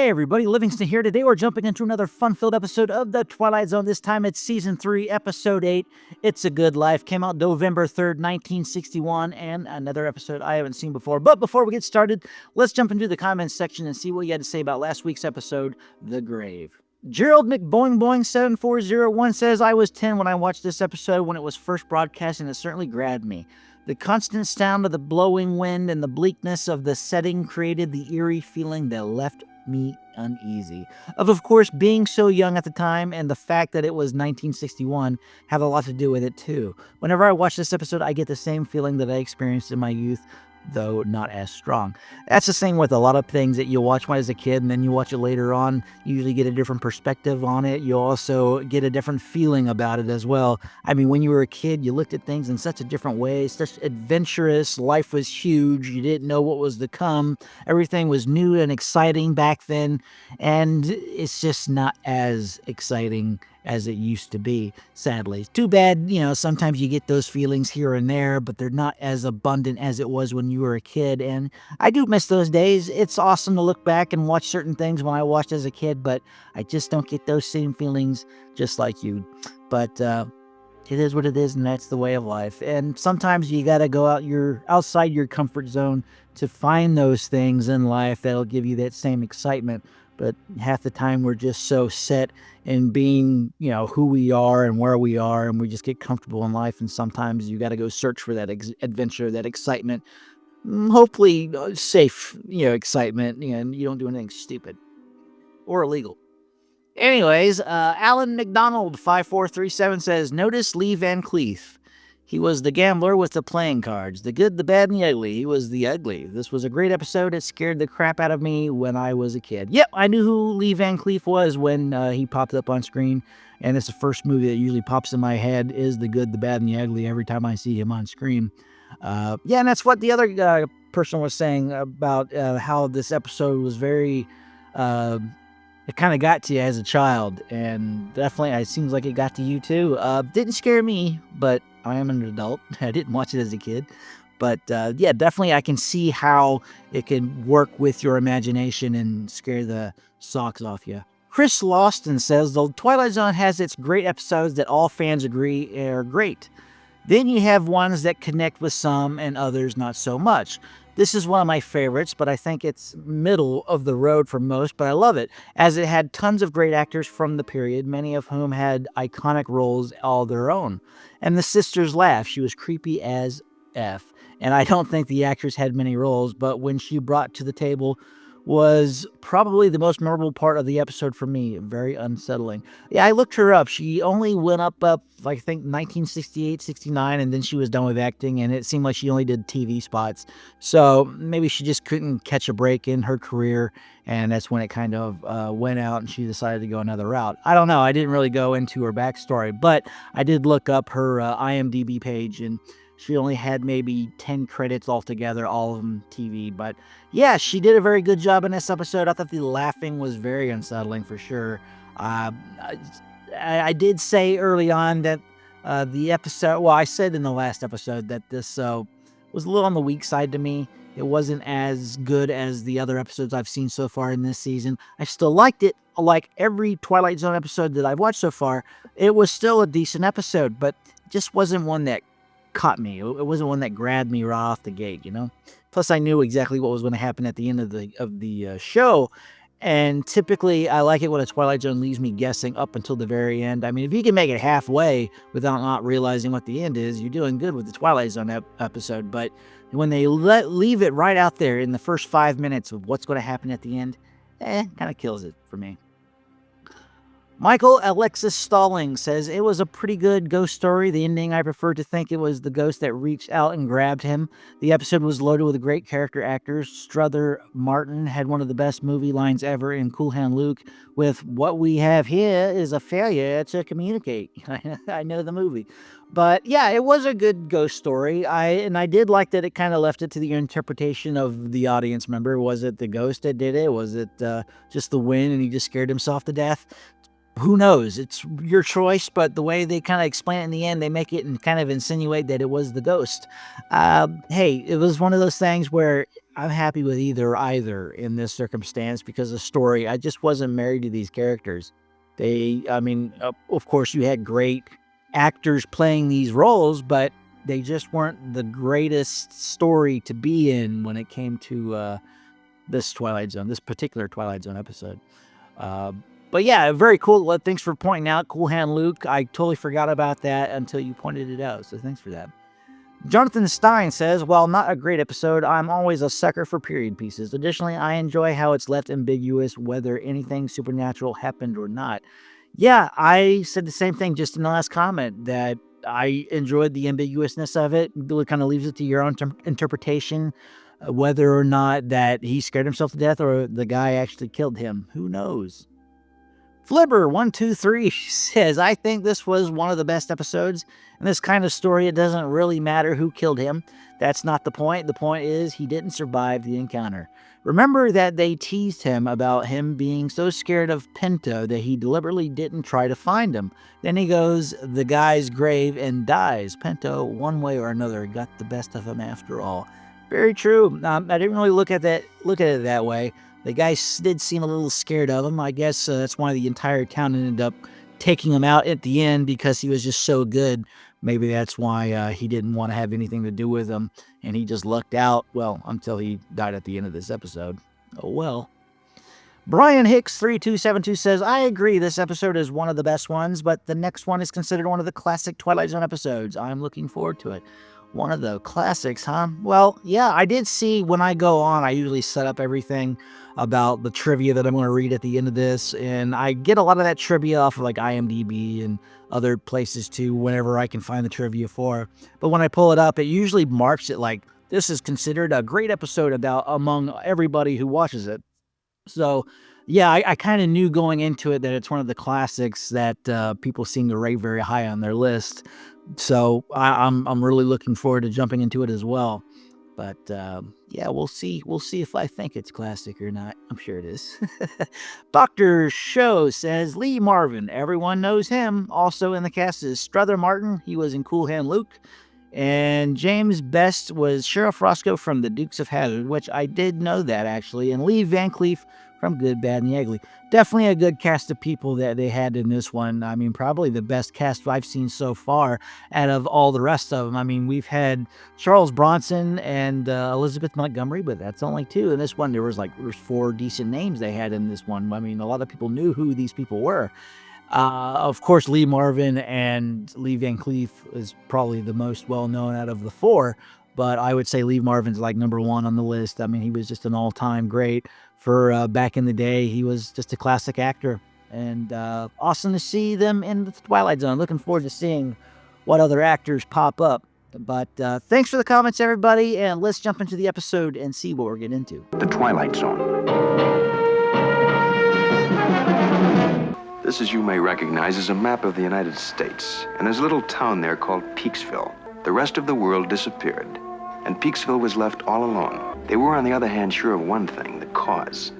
Hey everybody, Livingston here. Today we're jumping into another fun-filled episode of the Twilight Zone. This time it's Season 3, Episode 8, It's a Good Life. Came out November 3rd, 1961, and another episode I haven't seen before. But before we get started, let's jump into the comments section and see what you had to say about last week's episode, The Grave. Gerald McBoingBoing7401 says, I was 10 when I watched this episode when it was first broadcast, and it certainly grabbed me. The constant sound of the blowing wind and the bleakness of the setting created the eerie feeling that left me uneasy. Of course, being so young at the time and the fact that it was 1961 have a lot to do with it too. Whenever I watch this episode, I get the same feeling that I experienced in my youth, though not as strong. That's the same with a lot of things that you watch when as a kid and then you watch it later on. You usually get a different perspective on it. You also get a different feeling about it as well. I mean, when you were a kid, you looked at things in such a different way, such adventurous. Life was huge. You didn't know what was to come. Everything was new and exciting back then, and it's just not as exciting as it used to be, sadly. It's too bad, sometimes you get those feelings here and there, but they're not as abundant as it was when you were a kid, and I do miss those days. It's awesome to look back and watch certain things when I watched as a kid, but I just don't get those same feelings just like you. But it is what it is, and that's the way of life. And sometimes you gotta go outside your comfort zone to find those things in life that'll give you that same excitement. But half the time we're just so set in being, who we are and where we are, and we just get comfortable in life. And sometimes you got to go search for that adventure, that excitement, hopefully safe, excitement, and you don't do anything stupid or illegal. Anyways, Alan McDonald 5437 says, notice Lee Van Cleef. He was the gambler with the playing cards, the good, the bad, and the ugly. He was the ugly. This was a great episode. It scared the crap out of me when I was a kid. Yep, I knew who Lee Van Cleef was when he popped up on screen, and it's the first movie that usually pops in my head is the good, the bad, and the ugly every time I see him on screen. And that's what the other person was saying about how this episode was very... it kind of got to you as a child, and definitely it seems like it got to you too. Didn't scare me, but I am an adult. I didn't watch it as a kid. But definitely I can see how it can work with your imagination and scare the socks off you. Chris Lawston says, the Twilight Zone has its great episodes that all fans agree are great. Then you have ones that connect with some and others not so much. This is one of my favorites, but I think it's middle of the road for most, but I love it, as it had tons of great actors from the period, many of whom had iconic roles all their own. And the sister's laugh, she was creepy as F. And I don't think the actress had many roles, but when she brought to the table was probably the most memorable part of the episode for me. Very unsettling. Yeah, I looked her up. She only went up, I think, 1968, 69, and then she was done with acting, and it seemed like she only did TV spots. So maybe she just couldn't catch a break in her career, and that's when it kind of went out, and she decided to go another route. I don't know. I didn't really go into her backstory, but I did look up her IMDb page, and she only had maybe 10 credits altogether, all of them TV. But yeah, she did a very good job in this episode. I thought the laughing was very unsettling for sure. I did say early on that the episode, I said in the last episode that this was a little on the weak side to me. It wasn't as good as the other episodes I've seen so far in this season. I still liked it. Like every Twilight Zone episode that I've watched so far, it was still a decent episode, but it just wasn't one that caught me. It wasn't one that grabbed me right off the gate, Plus, I knew exactly what was going to happen at the end of the show, and typically, I like it when a Twilight Zone leaves me guessing up until the very end. I mean, if you can make it halfway without not realizing what the end is, you're doing good with the Twilight Zone episode. But when they leave it right out there in the first 5 minutes of what's going to happen at the end, kind of kills it for me. Michael Alexis Stalling says, it was a pretty good ghost story. The ending, I prefer to think it was the ghost that reached out and grabbed him. The episode was loaded with great character actors. Strother Martin had one of the best movie lines ever in Cool Hand Luke with, what we have here is a failure to communicate. I know the movie. But yeah, it was a good ghost story. I did like that it kind of left it to the interpretation of the audience member. Was it the ghost that did it? Was it just the wind and he just scared himself to death? who knows? It's your choice, but the way they kind of explain it in the end, they make it and kind of insinuate that it was the ghost. Hey, it was one of those things where I'm happy with either in this circumstance because the story, I just wasn't married to these characters. Of course, you had great actors playing these roles, but they just weren't the greatest story to be in when it came to this particular Twilight Zone episode. But yeah, very cool. Well, thanks for pointing out. Cool Hand Luke. I totally forgot about that until you pointed it out. So thanks for that. Jonathan Stein says, while not a great episode, I'm always a sucker for period pieces. Additionally, I enjoy how it's left ambiguous whether anything supernatural happened or not. Yeah, I said the same thing just in the last comment, that I enjoyed the ambiguousness of it. It kind of leaves it to your own interpretation, whether or not that he scared himself to death or the guy actually killed him. Who knows? Flibber123 says, I think this was one of the best episodes. In this kind of story, it doesn't really matter who killed him. That's not the point. The point is he didn't survive the encounter. Remember that they teased him about him being so scared of Pinto that he deliberately didn't try to find him. Then he goes the guy's grave and dies. Pinto, one way or another, got the best of him after all. Very true. I didn't really look at it that way. The guy did seem a little scared of him. I guess that's why the entire town ended up taking him out at the end, because he was just so good. Maybe that's why he didn't want to have anything to do with him, and he just lucked out, well, until he died at the end of this episode. Oh well. Brian Hicks 3272 says, I agree this episode is one of the best ones, but the next one is considered one of the classic Twilight Zone episodes. I'm looking forward to it. One of the classics, huh? Well, yeah, I did see when I go on, I usually set up everything about the trivia that I'm going to read at the end of this, and I get a lot of that trivia off of like IMDb and other places too, whenever I can find the trivia for. But when I pull it up, it usually marks it like, this is considered a great episode among everybody who watches it. So, yeah, I kind of knew going into it that it's one of the classics that people seem to rate very high on their list. So I'm really looking forward to jumping into it as well. But yeah, we'll see. We'll see if I think it's classic or not. I'm sure it is. Dr. Show says, Lee Marvin. Everyone knows him. Also in the cast is Struther Martin. He was in Cool Hand Luke. And James Best was Sheriff Roscoe from the Dukes of Hazzard, which I did know that, actually. And Lee Van Cleef from Good, Bad, and the Ugly. Definitely a good cast of people that they had in this one. I mean, probably the best cast I've seen so far out of all the rest of them. I mean, we've had Charles Bronson and Elizabeth Montgomery, but that's only two. In this one, there was four decent names they had in this one. I mean, a lot of people knew who these people were. Of course, Lee Marvin and Lee Van Cleef is probably the most well-known out of the four, but I would say Lee Marvin's like number one on the list. I mean, he was just an all-time great for back in the day. He was just a classic actor, and awesome to see them in the Twilight Zone. Looking forward to seeing what other actors pop up. But thanks for the comments, everybody, and let's jump into the episode and see what we're getting into. The Twilight Zone. This, as you may recognize, is a map of the United States, and there's a little town there called Peaksville. The rest of the world disappeared, and Peaksville was left all alone. They were, on the other hand, sure of one thing, the cause.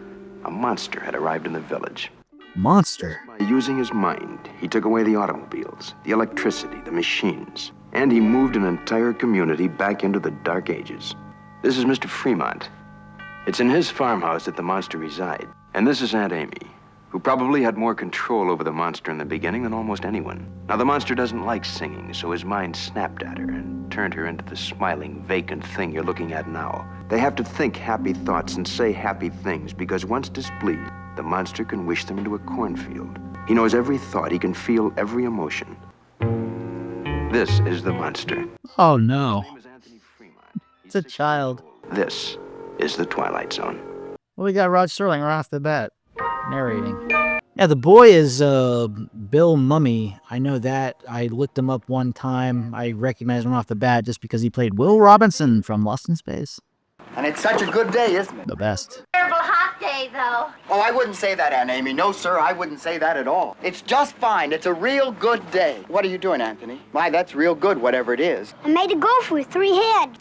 A monster had arrived in the village. Monster? By using his mind, he took away the automobiles, the electricity, the machines, and he moved an entire community back into the Dark Ages. This is Mr. Fremont. It's in his farmhouse that the monster resides. And this is Aunt Amy, who probably had more control over the monster in the beginning than almost anyone. Now, the monster doesn't like singing, so his mind snapped at her and turned her into the smiling, vacant thing you're looking at now. They have to think happy thoughts and say happy things, because once displeased, the monster can wish them into a cornfield. He knows every thought. He can feel every emotion. This is the monster. Oh, no. His name is Anthony Fremont. It's a child. This is the Twilight Zone. Well, we got Rod Serling right off the bat narrating. Yeah, the boy is Bill Mummy. I know that. I looked him up one time. I recognized him off the bat just because he played Will Robinson from Lost in Space. And it's such a good day, isn't it? The best. Terrible hot day, though. Oh, I wouldn't say that, Aunt Amy. No, sir, I wouldn't say that at all. It's just fine. It's a real good day. What are you doing, Anthony? Why, that's real good, whatever it is. I made a gopher with 3 heads.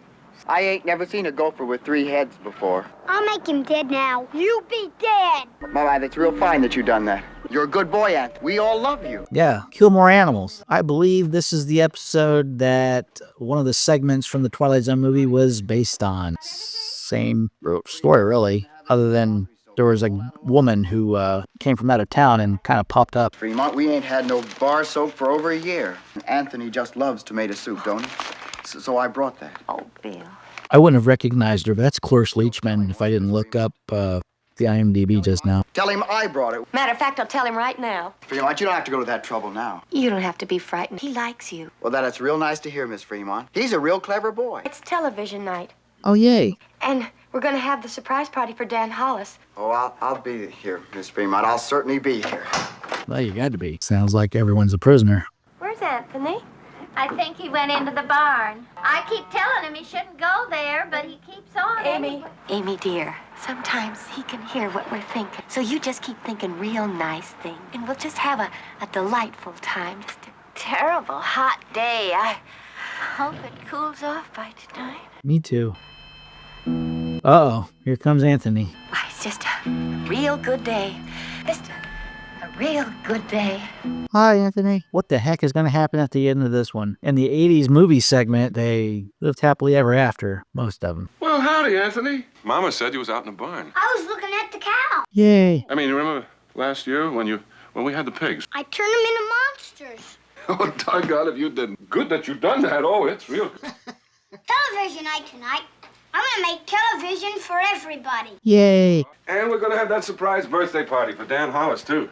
I ain't never seen a gopher with 3 heads before. I'll make him dead now. You be dead. My, that's real fine that you done that. You're a good boy, Aunt. We all love you. Yeah, kill more animals. I believe this is the episode that one of the segments from the Twilight Zone movie was based on. Same story, really, other than there was a woman who came from out of town and kind of popped up. Fremont, we ain't had no bar soap for over a year. Anthony just loves tomato soup, don't he? So I brought that. Oh, Bill. I wouldn't have recognized her, but that's Cloris Leachman if I didn't look up the IMDb just now. Tell him I brought it. Matter of fact, I'll tell him right now. Fremont, you don't have to go to that trouble now. You don't have to be frightened. He likes you. Well, that's real nice to hear, Miss Fremont. He's a real clever boy. It's television night. Oh, yay. And we're going to have the surprise party for Dan Hollis. Oh, I'll be here, Miss Fremont. I'll certainly be here. Well, you got to be. Sounds like everyone's a prisoner. Where's Anthony? I think he went into the barn. I keep telling him he shouldn't go there, but he keeps on. Amy, dear, sometimes he can hear what we're thinking. So you just keep thinking real nice things, and we'll just have a delightful time. Just a terrible hot day. I hope it cools off by tonight. Me too. Uh-oh, here comes Anthony. Why, it's just a real good day. Just a real good day. Hi, Anthony. What the heck is going to happen at the end of this one? In the 80s movie segment, they lived happily ever after, most of them. Well, howdy, Anthony. Mama said you was out in the barn. I was looking at the cow. Yay. I mean, you remember last year when we had the pigs? I turned them into monsters. Oh, doggone if you didn't. Good that you done that. Oh, it's real good. Television night tonight. I'm gonna make television for everybody. Yay. And we're gonna have that surprise birthday party for Dan Hollis, too.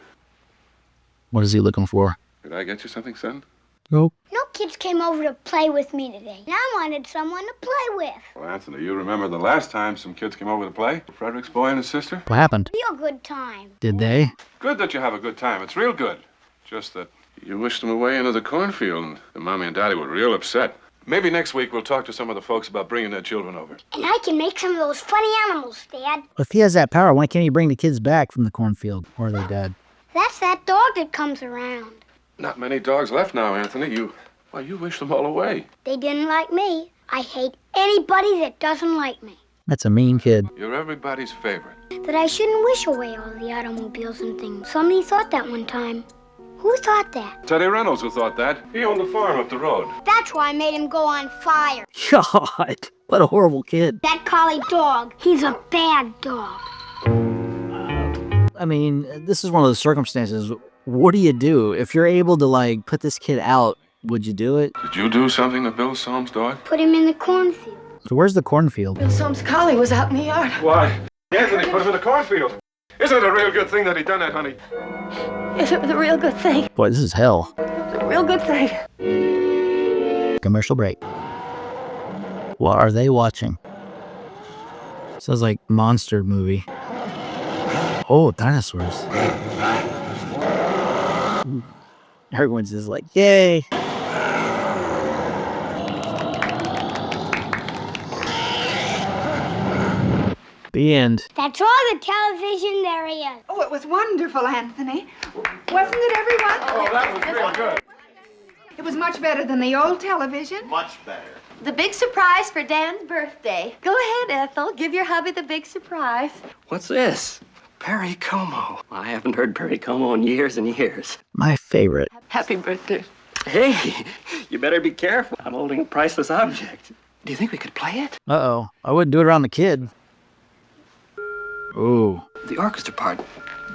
What is he looking for? Did I get you something, son? Nope. No kids came over to play with me today, and I wanted someone to play with. Well, Anthony, you remember the last time some kids came over to play? Frederick's boy and his sister? What happened? Real good time. Did they? Good that you have a good time. It's real good. Just that you wished them away into the cornfield, and Mommy and Daddy were real upset. Maybe next week we'll talk to some of the folks about bringing their children over. And I can make some of those funny animals, Dad. If he has that power, why can't he bring the kids back from the cornfield? Or their dad? That's that dog that comes around. Not many dogs left now, Anthony. You wish them all away. They didn't like me. I hate anybody that doesn't like me. That's a mean kid. You're everybody's favorite. That I shouldn't wish away all the automobiles and things. Somebody thought that one time. Who thought that? Teddy Reynolds who thought that. He owned the farm up the road. That's why I made him go on fire. God, what a horrible kid. That collie dog, he's a bad dog. I mean, this is one of those circumstances. What do you do? If you're able to, put this kid out, would you do it? Did you do something to Bill Soames' dog? Put him in the cornfield. So where's the cornfield? Bill Soames' collie was out in the yard. Why? Anthony put him in the cornfield. Isn't it a real good thing that he done that, honey? If it was a real good thing. Boy, this is hell. It's a real good thing. Commercial break. What are they watching? Sounds like monster movie. Oh, dinosaurs. Ooh. Everyone's just like, yay. The end. That's all the television there is. Oh, it was wonderful, Anthony. Wasn't it, everyone? Oh, that was real good. It was much better than the old television. Much better. The big surprise for Dan's birthday. Go ahead, Ethel. Give your hubby the big surprise. What's this? Perry Como. I haven't heard Perry Como in years and years. My favorite. Happy birthday. Hey, you better be careful. I'm holding a priceless object. Do you think we could play it? Uh-oh. I wouldn't do it around the kid. Ooh. The orchestra part,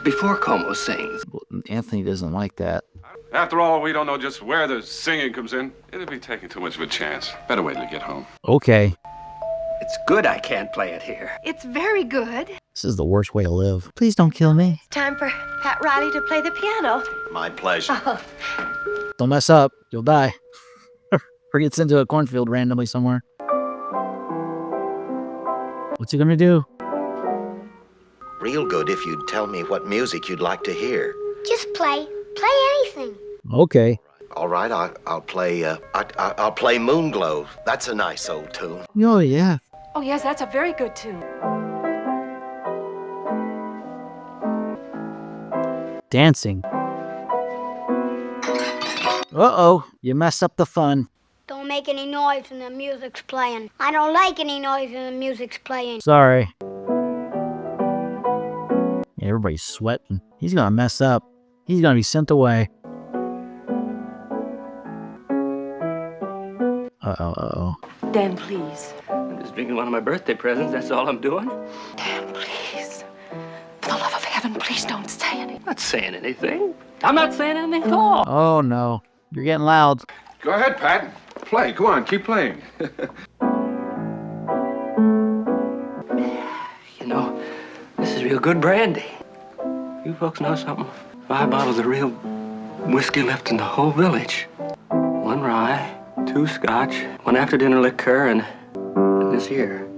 before Como sings. Anthony doesn't like that. After all, we don't know just where the singing comes in. It'd be taking too much of a chance. Better wait till you get home. Okay. It's good I can't play it here. It's very good. This is the worst way to live. Please don't kill me. It's time for Pat Riley to play the piano. My pleasure. Don't mess up. You'll die. Or gets into a cornfield randomly somewhere. What's he gonna do? Real good if you'd tell me what music you'd like to hear. Just play. Play anything. Okay. All right, I'll play. I'll play Moonglow. That's a nice old tune. Oh, yeah. Oh, yes, that's a very good tune. Dancing. Uh-oh. You messed up the fun. Don't make any noise when the music's playing. I don't like any noise when the music's playing. Sorry. Yeah, everybody's sweating. He's gonna mess up. He's gonna be sent away. Uh-oh. Dan, please. I'm just drinking one of my birthday presents. That's all I'm doing. Dan, please. For the love of heaven, please don't say anything. I'm not saying anything. I'm not saying anything at all. Oh, no. You're getting loud. Go ahead, Pat. Play. Go on, keep playing. You know, this is real good brandy. You folks know something? 5 bottles of real whiskey left in the whole village. 1 rye, 2 scotch, 1 after-dinner liqueur, and this here.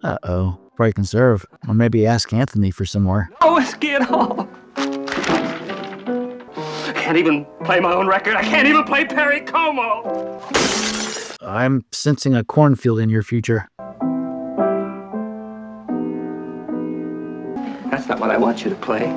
Uh-oh. Probably conserve. Or maybe ask Anthony for some more. No whiskey at all. I can't even play my own record. I can't even play Perry Como. I'm sensing a cornfield in your future. That's not what I want you to play.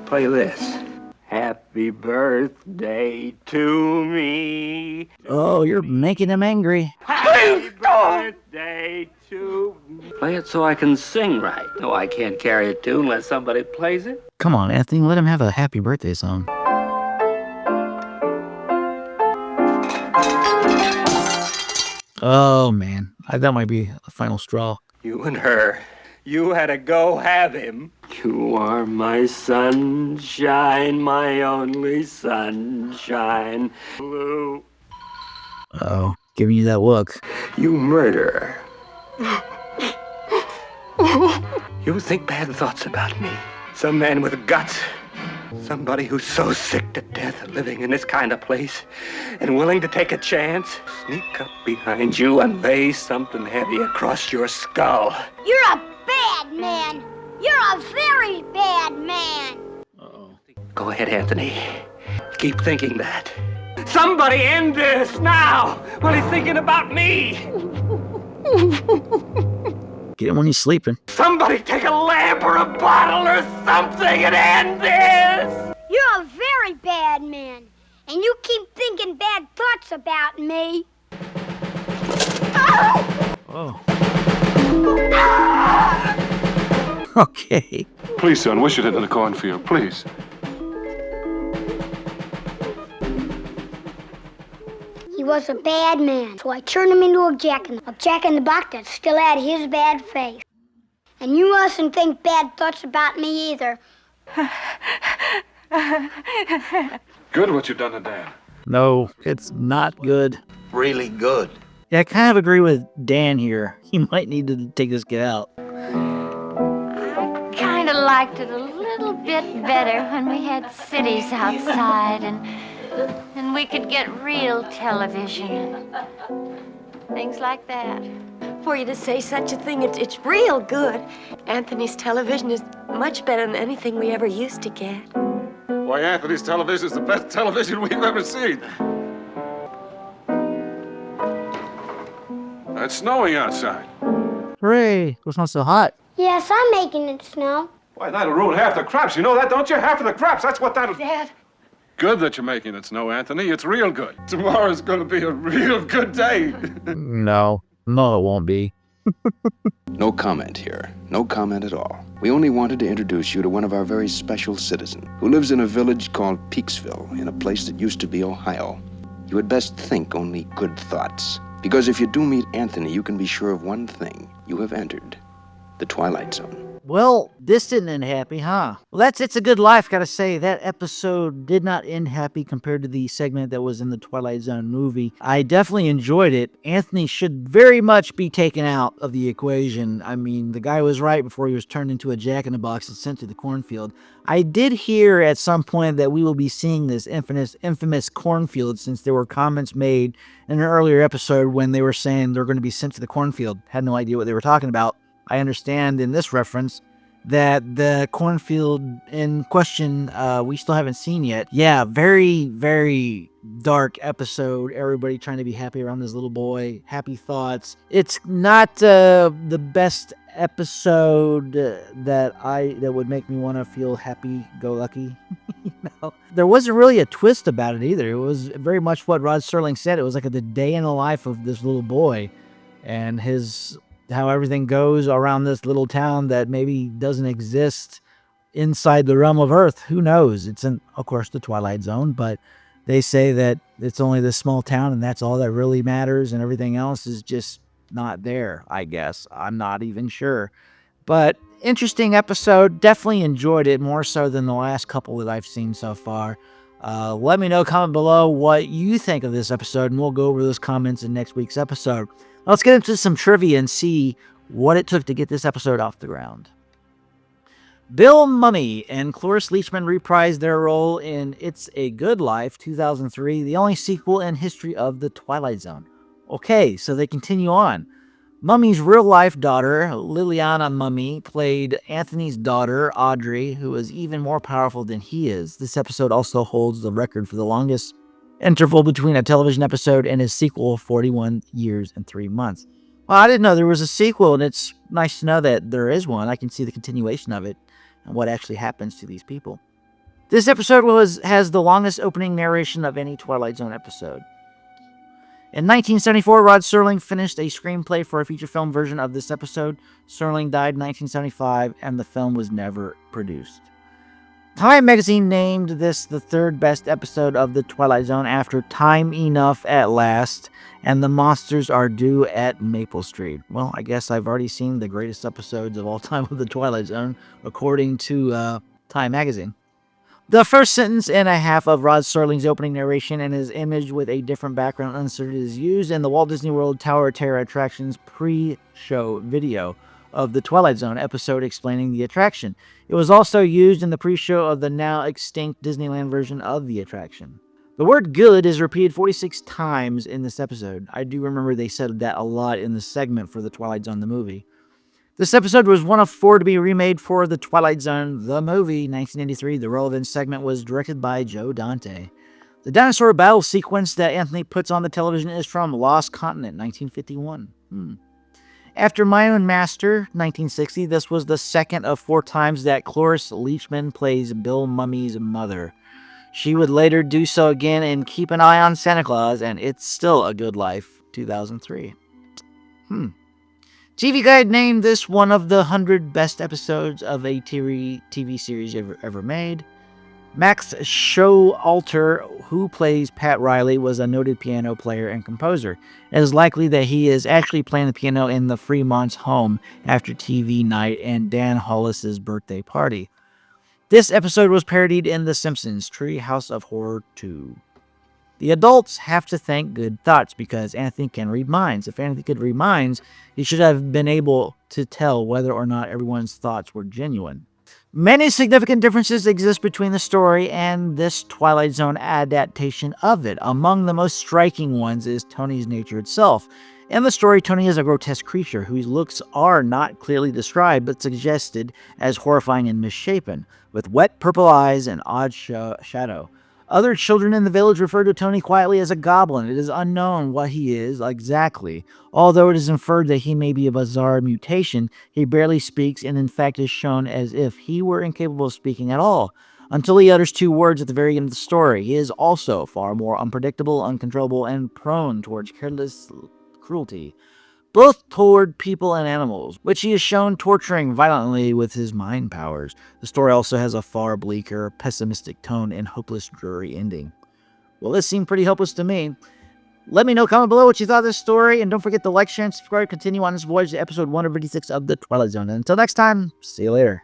Play this. Happy birthday to me. Oh, you're making him angry. Happy birthday to me. Play it so I can sing right. No, I can't carry a tune unless somebody plays it. Come on, Anthony. Let him have a happy birthday song. Oh, man. That might be the final straw. You and her. You had to go have him. You are my sunshine, my only sunshine. Blue. Uh-oh. Giving you that look. You murderer. You think bad thoughts about me. Some man with guts. Somebody who's so sick to death of living in this kind of place and willing to take a chance. Sneak up behind you and lay something heavy across your skull. You're a bad man. You're a very bad man. Uh-oh. Go ahead, Anthony. Keep thinking that. Somebody end this now while he's thinking about me. Get him when he's sleeping. Somebody take a lamp or a bottle or something and end this. You're a very bad man. And you keep thinking bad thoughts about me. Oh. Okay. Please, son, wish it into the cornfield, please. He was a bad man, so I turned him into a jack-in-the-box that still had his bad face. And you mustn't think bad thoughts about me either. Good what you've done to Dan. No, it's not good. Really good. Yeah, I kind of agree with Dan here. He might need to take this kid out. I kind of liked it a little bit better when we had cities outside and we could get real television and things like that. For you to say such a thing, it's real good. Anthony's television is much better than anything we ever used to get. Why, Anthony's television is the best television we've ever seen. It's snowing outside. Hooray! It's not so hot. Yes, I'm making it snow. Why, that'll ruin half the crops. You know that, don't you? Half of the crops. That's what that'll... Dad. Good that you're making it snow, Anthony. It's real good. Tomorrow's going to be a real good day. No, it won't be. No comment here. No comment at all. We only wanted to introduce you to one of our very special citizens who lives in a village called Peaksville, in a place that used to be Ohio. You had best think only good thoughts. Because if you do meet Anthony, you can be sure of one thing. You have entered the Twilight Zone. Well, this didn't end happy, huh? Well, It's a Good Life, gotta say. That episode did not end happy compared to the segment that was in the Twilight Zone movie. I definitely enjoyed it. Anthony should very much be taken out of the equation. I mean, the guy was right before he was turned into a jack-in-the-box and sent to the cornfield. I did hear at some point that we will be seeing this infamous cornfield, since there were comments made in an earlier episode when they were saying they're going to be sent to the cornfield. Had no idea what they were talking about. I understand in this reference that the cornfield in question we still haven't seen yet. Yeah, very, very dark episode. Everybody trying to be happy around this little boy. Happy thoughts. It's not the best episode that would make me want to feel happy-go-lucky. No. There wasn't really a twist about it either. It was very much what Rod Serling said. It was like the day in the life of this little boy and how everything goes around this little town that maybe doesn't exist inside the realm of Earth. Who knows? It's in, of course, the Twilight Zone, but they say that it's only this small town and that's all that really matters and everything else is just not there, I guess. I'm not even sure. But interesting episode. Definitely enjoyed it more so than the last couple that I've seen so far. Let me know, comment below what you think of this episode, and we'll go over those comments in next week's episode. Let's get into some trivia and see what it took to get this episode off the ground. Bill Mumy and Cloris Leachman reprised their role in It's a Good Life, 2003, the only sequel in history of The Twilight Zone. Okay, so they continue on. Mumy's real-life daughter, Liliana Mumy, played Anthony's daughter, Audrey, who is even more powerful than he is. This episode also holds the record for the longest interval between a television episode and its sequel, 41 years and 3 months. Well, I didn't know there was a sequel, and it's nice to know that there is one. I can see the continuation of it and what actually happens to these people. This episode has the longest opening narration of any Twilight Zone episode. In 1974, Rod Serling finished a screenplay for a feature film version of this episode. Serling died in 1975, and the film was never produced. Time magazine named this the third best episode of The Twilight Zone after Time Enough at Last and The Monsters Are Due at Maple Street. Well, I guess I've already seen the greatest episodes of all time of The Twilight Zone, according to Time magazine. The first sentence and a half of Rod Serling's opening narration and his image with a different background inserted is used in the Walt Disney World Tower of Terror attraction's pre-show video of the Twilight Zone episode explaining the attraction. It was also used in the pre-show of the now extinct Disneyland version of the attraction. The word good is repeated 46 times in this episode. I do remember they said that a lot in the segment for the Twilight Zone the movie. This episode was one of 4 to be remade for The Twilight Zone, the movie, 1983. The relevant segment was directed by Joe Dante. The dinosaur battle sequence that Anthony puts on the television is from Lost Continent, 1951. After My Own Master, 1960, this was the second of 4 times that Cloris Leachman plays Bill Mumy's mother. She would later do so again in Keep an Eye on Santa Claus and It's Still a Good Life, 2003. TV Guide named this one of the 100 best episodes of a TV series ever made. Max Showalter, who plays Pat Riley, was a noted piano player and composer. It is likely that he is actually playing the piano in the Fremont's home after TV night and Dan Hollis's birthday party. This episode was parodied in The Simpsons, Treehouse of Horror 2. The adults have to thank Good Thoughts because Anthony can read minds. If Anthony could read minds, he should have been able to tell whether or not everyone's thoughts were genuine. Many significant differences exist between the story and this Twilight Zone adaptation of it. Among the most striking ones is Tony's nature itself. In the story, Tony is a grotesque creature whose looks are not clearly described but suggested as horrifying and misshapen, with wet purple eyes and odd shadow. Other children in the village refer to Tony quietly as a goblin. It is unknown what he is exactly. Although it is inferred that he may be a bizarre mutation, he barely speaks and in fact is shown as if he were incapable of speaking at all, until he utters 2 words at the very end of the story. He is also far more unpredictable, uncontrollable, and prone towards careless cruelty, both toward people and animals, which he is shown torturing violently with his mind powers. The story also has a far bleaker, pessimistic tone and hopeless, dreary ending. Well, this seemed pretty hopeless to me. Let me know, comment below what you thought of this story, and don't forget to like, share, and subscribe. Continue on this voyage to episode 156 of The Twilight Zone. And until next time, see you later.